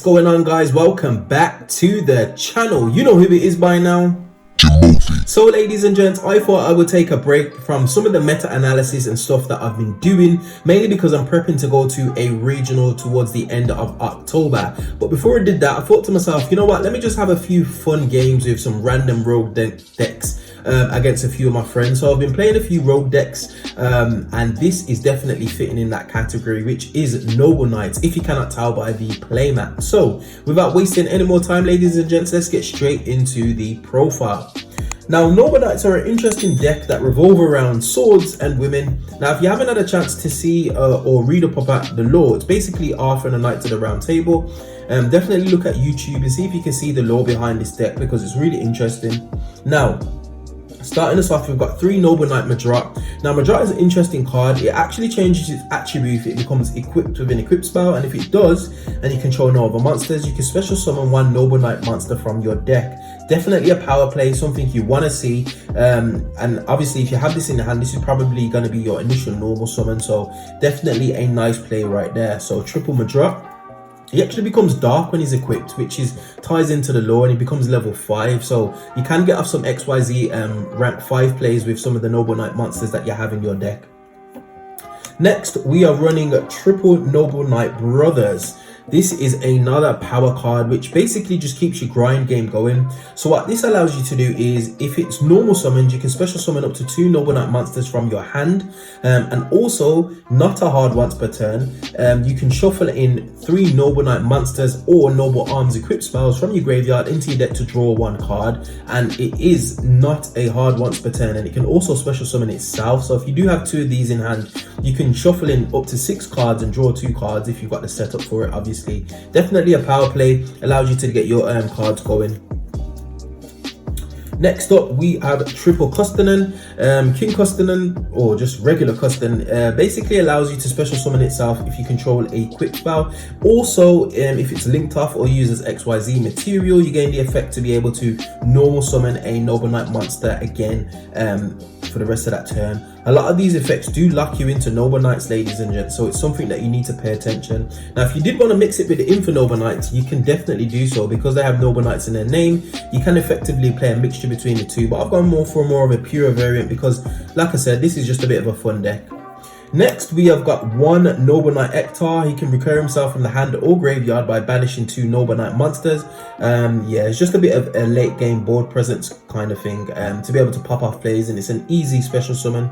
going on, guys? Welcome back to the channel. You know who it is by now, Jimothy. So ladies and gents, I thought I would take a break from some of the meta-analysis and stuff that I've been doing, mainly because I'm prepping to go to a regional towards the end of October. But before I did that, I thought to myself, you know what, let me just have a few fun games with some random rogue decks against a few of my friends. So I've been playing a few rogue decks, and this is definitely fitting in that category, which is Noble Knights, if you cannot tell by the playmat. So without wasting any more time, ladies and gents, let's get straight into the profile. Now, Noble Knights are an interesting deck that revolve around swords and women. Now, if you haven't had a chance to see or read up about the lore, it's basically Arthur and the Knights of the Round Table. Definitely look at YouTube and see if you can see the lore behind this deck, because it's really interesting. Now, starting us off, we've got 3 Noble Knight Majora. Now, Majora is an interesting card. It actually changes its attribute if it becomes equipped with an equipped spell, and if it does, and you control no other monsters, you can special summon 1 Noble Knight monster from your deck. Definitely a power play, something you want to see, and obviously if you have this in your hand, this is probably going to be your initial normal summon, so definitely a nice play right there. So triple Majora. He actually becomes dark when he's equipped, which ties into the lore, and he becomes level 5. So you can get off some XYZ rank 5 plays with some of the Noble Knight monsters that you have in your deck. Next, we are running triple Noble Knight Brothers. This is another power card which basically just keeps your grind game going. So what this allows you to do is, if it's normal summoned, you can special summon up to 2 Noble Knight monsters from your hand, and also not a hard once per turn. You can shuffle in 3 Noble Knight monsters or Noble Arms equipped spells from your graveyard into your deck to draw 1 card, and it is not a hard once per turn, and it can also special summon itself. So if you do have 2 of these in hand, you can shuffle in up to 6 cards and draw 2 cards if you've got the setup for it, obviously. Definitely a power play, allows you to get your cards going. Next up, we have triple Custonin. King Custonin, or just regular Custonin, basically allows you to special summon itself if you control a quick spell. Also, if it's linked off or uses XYZ material, you gain the effect to be able to normal summon a Noble Knight monster again for the rest of that turn. A lot of these effects do lock you into Noble Knights, ladies and gents, so it's something that you need to pay attention. Now, if you did want to mix it with the Info Noble Knights, you can definitely do so, because they have Noble Knights in their name. You can effectively play a mixture between the two, but I've gone more of a pure variant because, like I said, this is just a bit of a fun deck. Next, we have got 1 Noble Knight Ectar. He can recur himself from the hand or graveyard by banishing 2 Noble Knight monsters. Yeah, it's just a bit of a late game board presence kind of thing, to be able to pop off plays, and it's an easy special summon.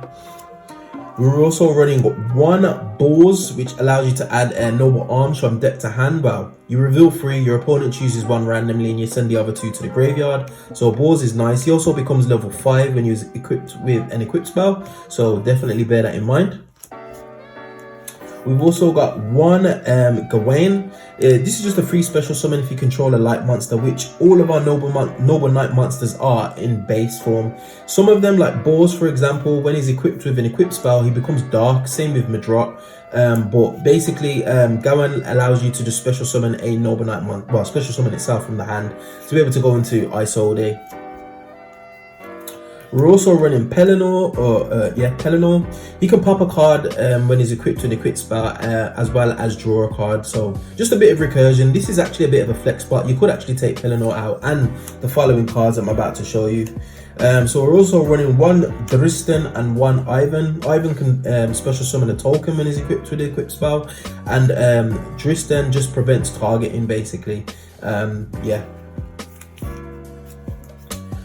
We're also running 1 Boars, which allows you to add Noble Arms from deck to hand. Well, you reveal 3, your opponent chooses 1 randomly, and you send the other 2 to the graveyard. So Boars is nice. He also becomes level 5 when he's equipped with an equipped spell, so definitely bear that in mind. We've also got 1 Gawain. This is just a free special summon if you control a light monster, which all of our Noble Knight monsters are in base form. Some of them, like Boars for example, when he's equipped with an equipped spell, he becomes dark. Same with Majora. But basically, Gawain allows you to just special summon a Noble Knight special summon itself from the hand to be able to go into Ice all day. We're also running Pelennor, Pelennor. He can pop a card when he's equipped with an equipped spell, as well as draw a card. So just a bit of recursion. This is actually a bit of a flex spot. You could actually take Pelennor out and the following cards I'm about to show you. So we're also running 1 Dristan and 1 Ivan. Ivan can special summon a token when he's equipped with the equipped spell, and Dristan just prevents targeting basically. Yeah.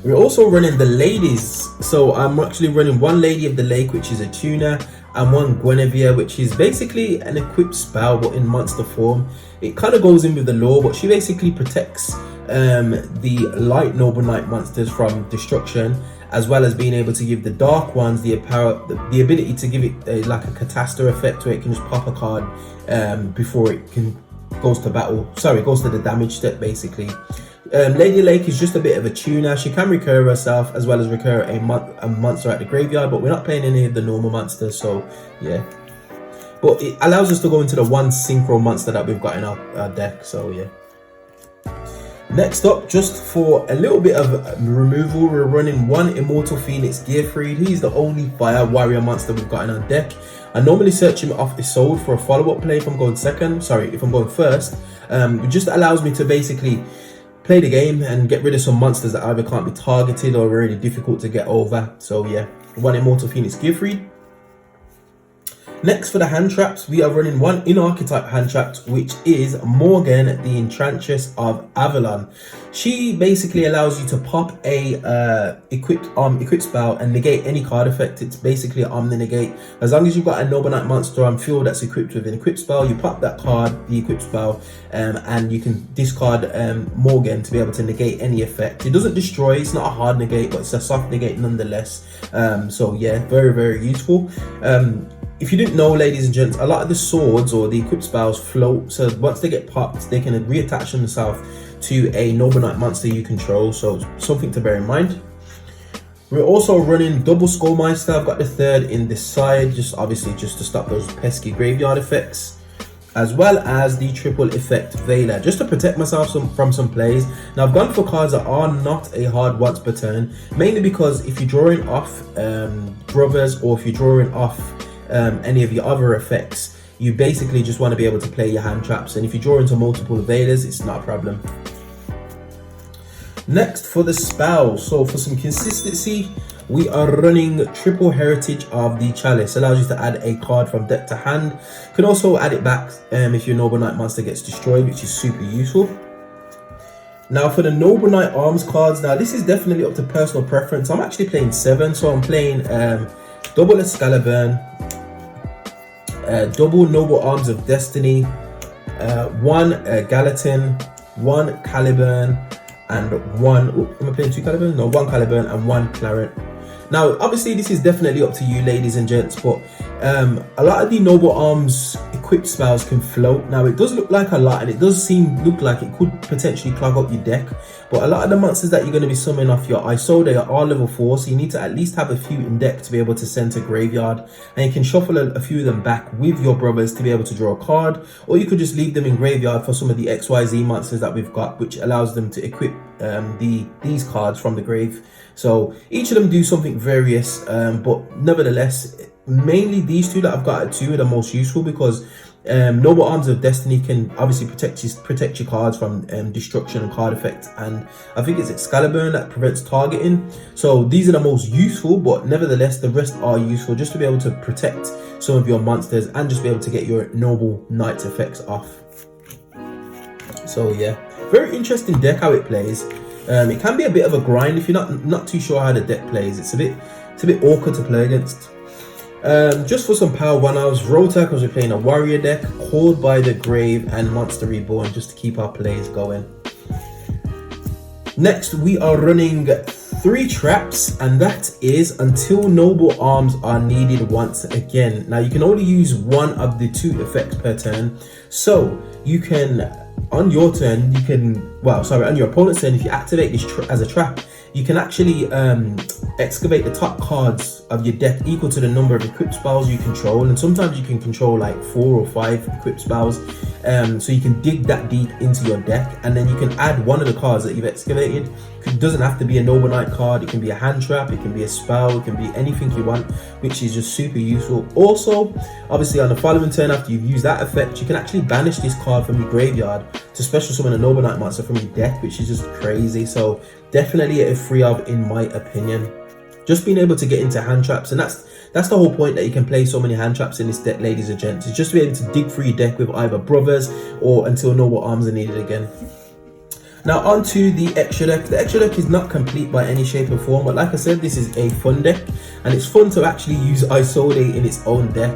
We're also running the ladies. So I'm actually running 1 Lady of the Lake, which is a tuner, and 1 Guinevere, which is basically an equipped spell but in monster form. It kind of goes in with the lore, but she basically protects the light Noble Knight monsters from destruction, as well as being able to give the dark ones the ability to give it like a catastrophe effect, where it can just pop a card before it goes to battle. Sorry, goes to the damage step basically. Lady Lake is just a bit of a tuner. She can recur herself as well as recur a monster at the graveyard, but we're not playing any of the normal monsters, so yeah. But it allows us to go into the 1 synchro monster that we've got in our deck, so yeah. Next up, just for a little bit of removal, we're running one Immortal Phoenix Gearfried. He's the only fire warrior monster we've got in our deck. I normally search him off his sword for a follow-up play if I'm going first. It just allows me to basically play the game and get rid of some monsters that either can't be targeted or really difficult to get over. So yeah, one Immortal Phoenix Gearfried. Next, for the hand traps, we are running one in-archetype hand trap, which is Morgan, the Enchantress of Avalon. She basically allows you to pop a equipped spell and negate any card effect. It's basically an omni-negate. As long as you've got a Noble Knight monster on field that's equipped with an equipped spell, you pop that card, the equipped spell, and you can discard Morgan to be able to negate any effect. It doesn't destroy, it's not a hard negate, but it's a soft negate nonetheless. So yeah, very, very useful. If you didn't know, ladies and gents, a lot of the swords or the equipped spells float, so once they get popped, they can reattach themselves to a Noble Knight monster you control, so something to bear in mind. We're also running double Skullmeister. I've got the third in this side, just to stop those pesky graveyard effects, as well as the triple effect Veiler, just to protect myself from some plays. Now, I've gone for cards that are not a hard once per turn, mainly because if you're drawing off brothers, or if you're drawing off any of your other effects, you basically just want to be able to play your hand traps, and if you draw into multiple Veilers, it's not a problem. Next, for the spells, so for some consistency, we are running triple Heritage of the Chalice. Allows you to add a card from deck to hand. You can also add it back if your Noble Knight monster gets destroyed, which is super useful. Now, for the Noble Knight Arms cards, now this is definitely up to personal preference. I'm actually playing 7, so I'm playing double Excalibur, double Noble Arms of Destiny, one Gallatin, one Caliburn, and one, am I playing 2 Caliburn? No, 1 Caliburn and 1 Claret. Now, obviously, this is definitely up to you, ladies and gents, but a lot of the Noble Arms equipped spells can float. Now, it does look like a lot, and it does look like it could potentially clog up your deck, but a lot of the monsters that you're going to be summoning off your Isode are level 4, so you need to at least have a few in deck to be able to send to graveyard, and you can shuffle a few of them back with your brothers to be able to draw a card, or you could just leave them in graveyard for some of the XYZ monsters that we've got, which allows them to equip these cards from the grave. So each of them do something various, but nevertheless, mainly these two that I've got at 2 are the most useful, because Noble Arms of Destiny can obviously protect your cards from destruction and card effects, and I think it's Excalibur that prevents targeting. So these are the most useful, but nevertheless the rest are useful just to be able to protect some of your monsters and just be able to get your Noble Knights effects off. So yeah, very interesting deck how it plays. It can be a bit of a grind if you're not too sure how the deck plays. It's a bit awkward to play against. Just for some power 1-hours, Rotak, because we're playing a warrior deck, Called by the Grave, and Monster Reborn, just to keep our plays going. Next, we are running 3 traps, and that is Until Noble Arms Are Needed Once Again. Now, you can only use one of the 2 effects per turn, so you can, on your turn, on your opponent's turn, if you activate this as a trap, you can actually excavate the top cards of your deck equal to the number of equipped spells you control, and sometimes you can control like 4 or 5 equipped spells, so you can dig that deep into your deck, and then you can add one of the cards that you've excavated. It doesn't have to be a Noble Knight card, it can be a hand trap, it can be a spell, it can be anything you want, which is just super useful. Also, obviously on the following turn after you've used that effect, you can actually banish this card from your graveyard to special summon a Noble Knight monster from your deck, which is just crazy. So definitely a free of, in my opinion. Just being able to get into hand traps, and that's the whole point that you can play so many hand traps in this deck, ladies and gents. It's just to be able to dig through your deck with either brothers or Until Noble Arms Are Needed Again. Now on to the extra deck. The extra deck is not complete by any shape or form, but like I said, this is a fun deck, and it's fun to actually use Isode in its own deck.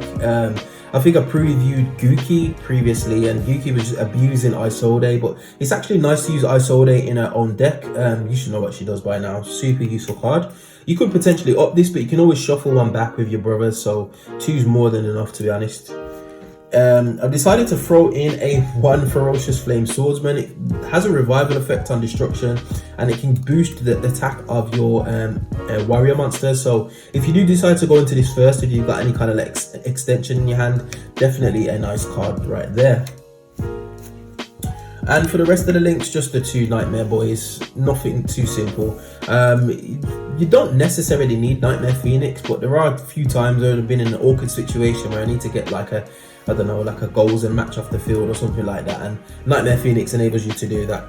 I think I previewed Guki previously, and Guki was abusing Isode, but it's actually nice to use Isode in her own deck. You should know what she does by now. Super useful card. You could potentially up this, but you can always shuffle one back with your brothers, so 2's more than enough, to be honest. I've decided to throw in a 1 Ferocious Flame Swordsman. It has a revival effect on destruction, and it can boost the attack of your warrior monster. So if you do decide to go into this first, if you've got any kind of like extension in your hand, definitely a nice card right there. And for the rest of the links, just the 2 Nightmare Boys, nothing too simple. You don't necessarily need Nightmare Phoenix, but there are a few times where I've been in an awkward situation where I need to get like a, I don't know, like a goals and match off the field or something like that, and Nightmare Phoenix enables you to do that.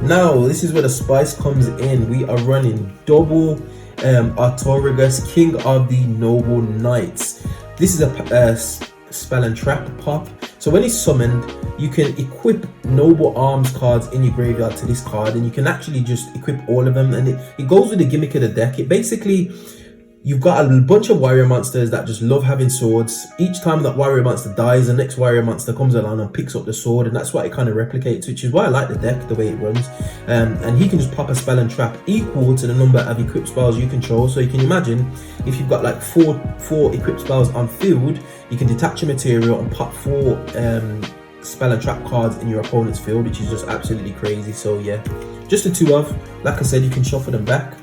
Now, this is where the spice comes in. We are running double Artorigus, King of the Noble Knights. This is a spell and trap pop. So when he's summoned, you can equip Noble Arms cards in your graveyard to this card, and you can actually just equip all of them, and it goes with the gimmick of the deck. It basically, you've got a bunch of warrior monsters that just love having swords. Each time that warrior monster dies, the next warrior monster comes along and picks up the sword, and that's what it kind of replicates, which is why I like the deck, the way it runs. And he can just pop a spell and trap equal to the number of equipped spells you control. So you can imagine if you've got like four equipped spells on field, you can detach a material and pop 4 spell and trap cards in your opponent's field, which is just absolutely crazy. So yeah, just the 2 of, like I said, you can shuffle them back.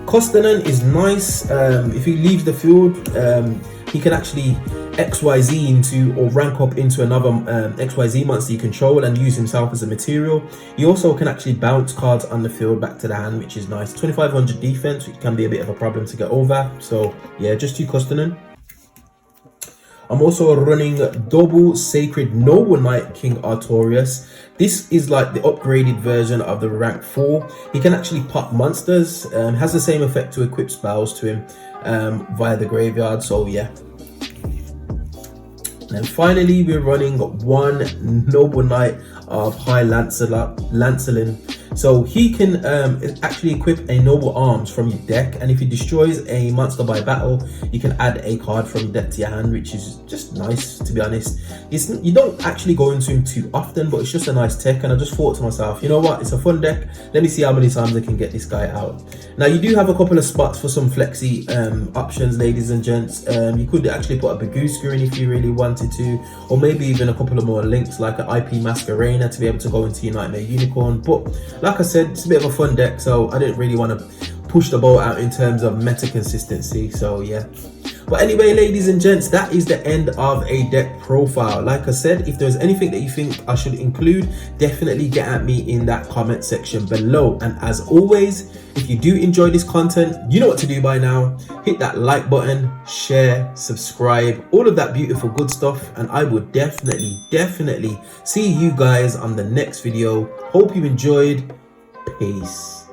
Kostanen is nice. If he leaves the field, he can actually XYZ into or rank up into another XYZ monster you control and use himself as a material. You also can actually bounce cards on the field back to the hand, which is nice. 2500 defense, which can be a bit of a problem to get over. So yeah, just 2 Kostanen. I'm also running double Sacred Noble Knight King Artorius. This is like the upgraded version of the rank 4. He can actually pop monsters, has the same effect to equip spells to him via the graveyard, so yeah. And finally, we're running 1 Noble Knight of High Lancelin. So he can actually equip a Noble Arms from your deck, and if he destroys a monster by battle, you can add a card from your deck to your hand, which is just nice, to be honest. You don't actually go into him too often, but it's just a nice tech, and I just thought to myself, you know what, it's a fun deck, let me see how many times I can get this guy out. Now, you do have a couple of spots for some flexi options, ladies and gents. You could actually put a Bagooska in if you really wanted to, or maybe even a couple of more links like an IP Masquerena to be able to go into your Nightmare Unicorn. But like I said, it's a bit of a fun deck, so I didn't really want to push the boat out in terms of meta consistency, so yeah. But anyway, ladies and gents, that is the end of a deck profile. Like I said, if there's anything that you think I should include, definitely get at me in that comment section below. And as always, if you do enjoy this content, you know what to do by now. Hit that like button, share, subscribe, all of that beautiful good stuff, and I will definitely see you guys on the next video. Hope you enjoyed. Peace.